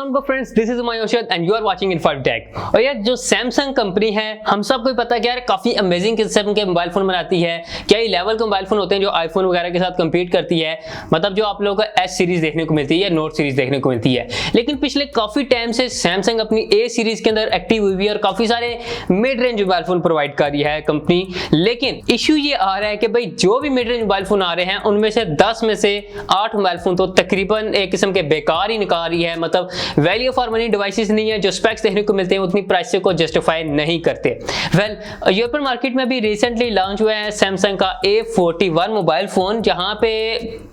अस्सलाम वालेकुम friends, this is Humayun and you are watching Informative Tech. और यार जो सैमसंग कंपनी है हम सबको ही पता है कि यार काफी अमेजिंग किस्म के मोबाइल फोन बनाती है। कई लेवल के मोबाइल फोन होते हैं जो आईफोन वगैरह के साथ कंपीट करती है, मतलब जो आप लोगों को एस सीरीज देखने को मिलती है या नोट सीरीज देखने को मिलती है। लेकिन पिछले काफी टाइम से सैमसंग अपनी ए सीरीज के अंदर एक्टिव हुई है और काफी सारे mid range mobile phone provide कर रही है कंपनी। लेकिन इश्यू ये आ रहा है कि भाई जो भी मिड रेंज मोबाइल फोन आ रहे हैं उनमें से 10 में से 8 मोबाइल फोन तो तकरीबन एक किस्म के बेकार ही निकाल रही है। मतलब वैल्यू फॉर मनी डिवाइसेस नहीं है, जो स्पेक्स देखने को मिलते हैं उतनी प्राइस को जस्टिफाई नहीं करते। यूरोपियन मार्केट में भी रिसेंटली लॉन्च हुआ है सैमसंग का A41 मोबाइल फोन, जहां पे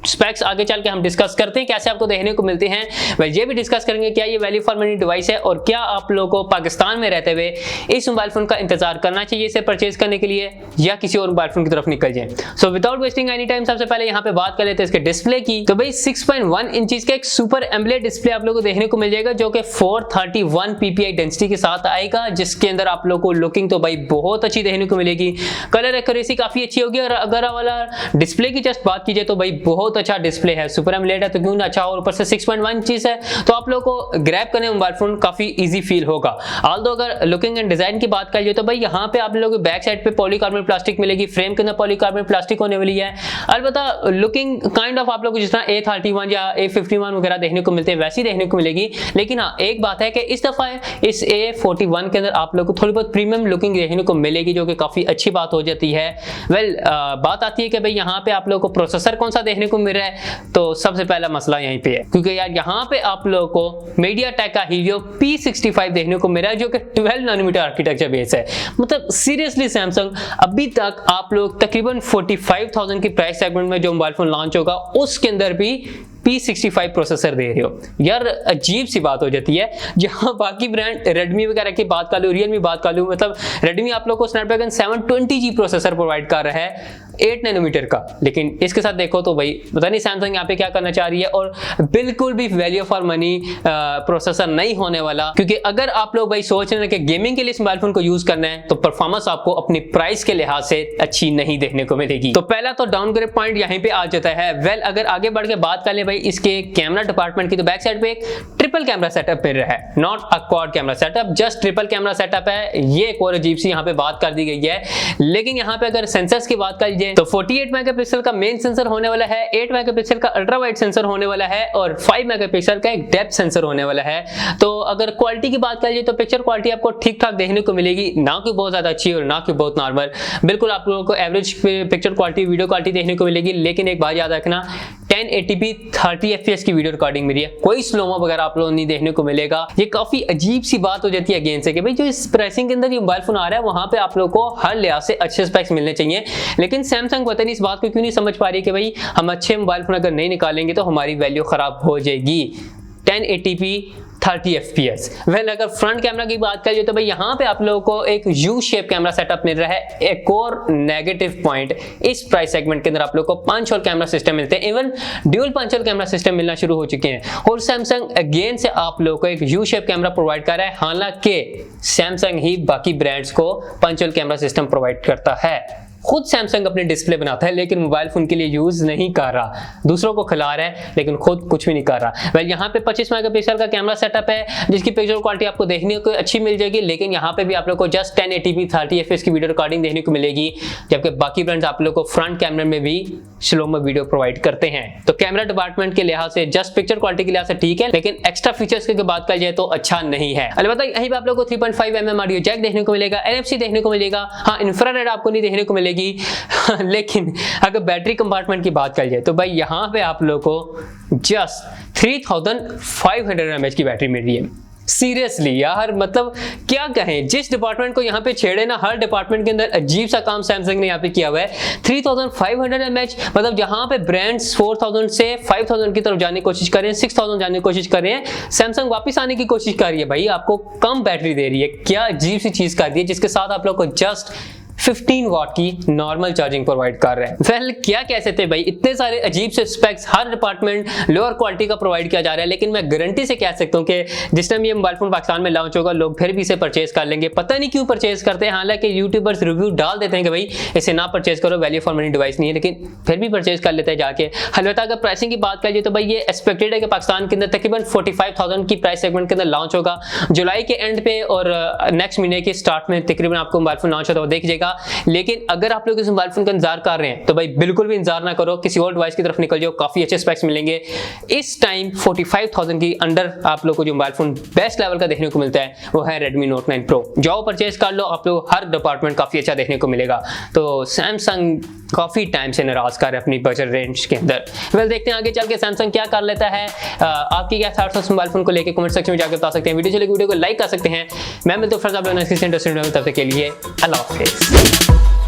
स्पेक्स आगे चल के हम डिस्कस करते हैं कैसे आपको देखने को मिलते हैं। ये भी डिस्कस करेंगे क्या ये वैल्यू फॉर मनी डिवाइस है और क्या आप लोगों को पाकिस्तान में रहते हुए इस मोबाइल फोन का इंतजार करना चाहिए इसे परचेज करने के लिए या किसी और मोबाइल फोन की तरफ निकल जाए। So without wasting any time सबसे पहले यहाँ पे बात कर लेते हैं इसके डिस्प्ले की। तो भाई 6.1 इंचेस का एक सुपर एम्बुलेट डिस्प्ले आप लोगों को देखने को मिल जाएगा जो कि 431 ppi डेंसिटी के साथ आएगा, जिसके अंदर आप लोगों को लुकिंग तो भाई बहुत अच्छी देखने को मिलेगी। कलर एक्यूरेसी काफी अच्छी होगी और अगर वाला डिस्प्ले की जस्ट बात कीजिए तो भाई बहुत अच्छा डिस्प्ले है। सुपर एम्बुलेट है तो क्यों ना अच्छा, और ऊपर से 6.1 इंचेस है तो आप लोगों को ग्रैब करने में मोबाइल फोन काफी इजी फील होगा। ऑल्दो अगर लुकिंग एंड डिजाइन की बात करिए तो भाई यहाँ पे आप लोगों को बैक साइड पे पॉलीकार्बोनेट प्लास्टिक मिलेगी, फ्रेम के अंदर पॉलीकार्बोनेट प्लास्टिक होने वाली है। अलबत्ता लुकिंग काइंड ऑफ आप लोगों को जिस तरह A31 या A51 वगैरह देखने को मिलते हैं वैसी देखने को मिलेगी। लेकिन हाँ एक बात है कि इस दफा इस A41 के अंदर आप लोगों को थोड़ी बहुत प्रीमियम लुकिंग देखने को मिलेगी जो कि काफी अच्छी बात हो जाती है। बात आती है कि भाई यहाँ पे आप लोगों को प्रोसेसर कौन सा देखने को मिल रहा है, तो सबसे पहला मसला यहीं पे है क्योंकि यार यहाँ पे आप लोगों को मीडियाटेक का हीलियो P65 देखने को मिल रहा है जो कि 12 नैनोमीटर आर्किटेक्चर बेस है। मतलब सीरियसली सैमसंग अभी तक आप लोग तकरीबन 45,000 की प्राइस सेगमेंट में जो मोबाइल फोन लॉन्च होगा उसके अंदर भी P65 प्रोसेसर दे रहे हो। यार अजीब सी बात हो जाती है। जहां बाकी ब्रांड रेडमी वगैरह की बात कर लो, रियलमी बात कर लो, मतलब रेडमी आप लोग को स्नैपड्रैगन 720G प्रोसेसर प्रोवाइड कर रहा है 8 नैनोमीटर का, लेकिन इसके साथ देखो तो भाई पता नहीं सैमसंग यहाँ पे क्या करना चाह रही है। और बिल्कुल भी वैल्यू फॉर मनी प्रोसेसर नहीं होने वाला, क्योंकि अगर आप लोग भाई सोच रहे हैं कि गेमिंग के लिए इस मोबाइल फोन को यूज करना है तो परफॉर्मेंस आपको अपनी प्राइस के लिहाज से अच्छी नहीं देखने को मिलेगी। तो पहला तो डाउनग्रेड पॉइंट यहीं पे आ जाता है। अगर आगे बढ़ के बात कर ले भाई इसके कैमरा डिपार्टमेंट की, तो बैक साइड पे एक ट्रिपल कैमरा सेटअप मिल रहा है, not a quad camera setup, just triple camera setup है। ये एक और अजीब सी यहाँ पे बात कर दी गई है। लेकिन यहाँ पे अगर सेंसर्स की बात कर लीजिए तो 48 मेगापिक्सल का मेन सेंसर होने वाला है, 8 मेगापिक्सल का अल्ट्रा वाइड सेंसर होने वाला है और 5 मेगापिक्सल का एक डेप्थ सेंसर होने वाला है। तो अगर क्वालिटी की बात कर लीजिए तो पिक्चर क्वालिटी आपको ठीक ठाक देखने को मिलेगी, ना कि बहुत ज्यादा अच्छी और ना कि बहुत नॉर्मल। बिल्कुल आप लोगों को average picture quality, video quality देखने को मिलेगी। लेकिन एक बात याद रखना, 1080p 30 fps की वीडियो रिकॉर्डिंग मिली है, कोई स्लोमो वगैरह आप लोगों नहीं देखने को मिलेगा। ये काफी अजीब सी बात हो जाती है अगेन से कि भाई जो इस प्राइसिंग के अंदर ये मोबाइल फोन आ रहा है वहां पे आप लोगों को हर लिहाज से अच्छे स्पेक्स मिलने चाहिए। लेकिन सैमसंग पता नहीं इस बात को क्यों नहीं समझ पा रही कि भाई हम अच्छे मोबाइल फोन अगर नहीं निकालेंगे तो हमारी वैल्यू खराब हो जाएगी। 1080p 30 fps। अगर फ्रंट कैमरा की बात करिए तो भाई यहाँ पे आप लोगों को एक यू शेप कैमरा सेटअप मिल रहा है। एक और नेगेटिव पॉइंट, इस प्राइस सेगमेंट के अंदर आप लोगों को पंच होल कैमरा सिस्टम मिलते हैं, even dual punch hole camera system मिलना शुरू हो चुके हैं। और सैमसंग अगेन से आप लोगों को एक यू शेप कैमरा प्रोवाइड कर रहा है, हालांकि सैमसंग ही बाकी ब्रांड्स को punch hole camera system provide करता है। खुद सैमसंग अपने डिस्प्ले बनाता है लेकिन मोबाइल फोन के लिए यूज नहीं कर रहा, दूसरों को खिला रहा है लेकिन खुद कुछ भी नहीं कर रहा। यहाँ पे 25 मेगापिक्सल का कैमरा सेटअप है जिसकी पिक्चर क्वालिटी आपको देखने को अच्छी मिल जाएगी। लेकिन यहाँ पे भी आप लोग को जस्ट 1080p 30 fps की वीडियो रिकॉर्डिंग देखने को मिलेगी, जबकि बाकी ब्रांड्स आप लोग को फ्रंट कैमरे में भी स्लोमो वीडियो प्रोवाइड करते हैं। तो कैमरा डिपार्टमेंट के लिहाज से, जस्ट पिक्चर क्वालिटी के लिहाज से ठीक है, लेकिन एक्स्ट्रा फीचर्स की बात कर जाए तो अच्छा नहीं है। अलबत्ता यहीं पे आप लोग को 3.5mm ऑडियो जैक देखने को मिलेगा, NFC देखने को मिलेगा। हाँ, इंफ्रारेड आपको नहीं देखने को मिलेगी। लेकिन अगर बैटरी कंपार्टमेंट की बात कर जाए तो भाई यहाँ पे आप लोगों को जस्ट 3500 mAh की बैटरी मिल रही है। सीरियसली यार, मतलब क्या कहें, जिस डिपार्टमेंट को यहाँ पे छेड़े ना, हर डिपार्टमेंट के अंदर अजीब सा काम सैमसंग ने यहाँ पे किया हुआ है। 3500 mAh, मतलब जहाँ पे ब्रांड्स 4000 से 5000 की तरफ जाने की कोशिश कर रहे हैं, 6000 जाने की कोशिश कर रहे हैं, सैमसंग वापस आने की कोशिश कर रही है। भाई आपको कम बैटरी दे रही है, क्या अजीब सी चीज कर दी है जिसके साथ आप लोग को जस्ट 15 वाट की नॉर्मल चार्जिंग प्रोवाइड कर रहे हैं। वेल क्या कह सकते हैं भाई, इतने सारे अजीब से स्पेक्स, हर डिपार्टमेंट लोअर क्वालिटी का प्रोवाइड किया जा रहा है, लेकिन मैं गारंटी से कह सकता हूं कि जिस टाइम ये मोबाइल फोन पाकिस्तान में लॉन्च होगा लोग फिर भी इसे परचेज कर लेंगे। पता नहीं क्यों परचेज करते हैं, हालांकि यूट्यूबर्स रिव्यू डाल देते हैं कि भाई इसे ना परचेज करो, वैल्यू फॉर मनी डिवाइस नहीं है, लेकिन फिर भी परचेज कर लेते हैं जाके। अलबत्ता अगर प्राइसिंग की बात करिए तो भाई ये एक्सपेक्टेड है कि पाकिस्तान के अंदर तकरीबन 45,000 की प्राइस सेगमेंट के अंदर लॉन्च होगा जुलाई के एंड पे, और नेक्स्ट महीने के स्टार्ट में तकरीबन आपको मोबाइल फोन लॉन्च होता है देखिएगा। लेकिन अगर आप लोग इस मोबाइल फोन का इंतजार कर रहे हैं तो भाई बिल्कुल भी इंतजार ना करो, किसी और डिवाइस की तरफ निकल जाओ, काफी अच्छे स्पेक्स मिलेंगे। इस टाइम 45,000 की अंडर आप लोग को जो मोबाइल फोन बेस्ट लेवल का देखने को मिलता है वो है Redmi Note 9 Pro। जाओ परचेज कर लो, आप लोग हर डिपार्टमेंट काफी अच्छा देखने को मिलेगा। तो सैमसंग काफी टाइम से नाराज कर रहा है अपनी बजट रेंज के अंदर। वेल देखते हैं आगे चल के सैमसंग क्या कर लेता है। आपकी क्या थॉट्स हैं मोबाइल फोन को लेकर कमेंट सेक्शन में जाकर बता सकते हैं। वीडियो को लाइक कर सकते हैं। मैं मिलता हूं फिर आप लोगों ने तब तक के लिए अल्लाह हाफिज़।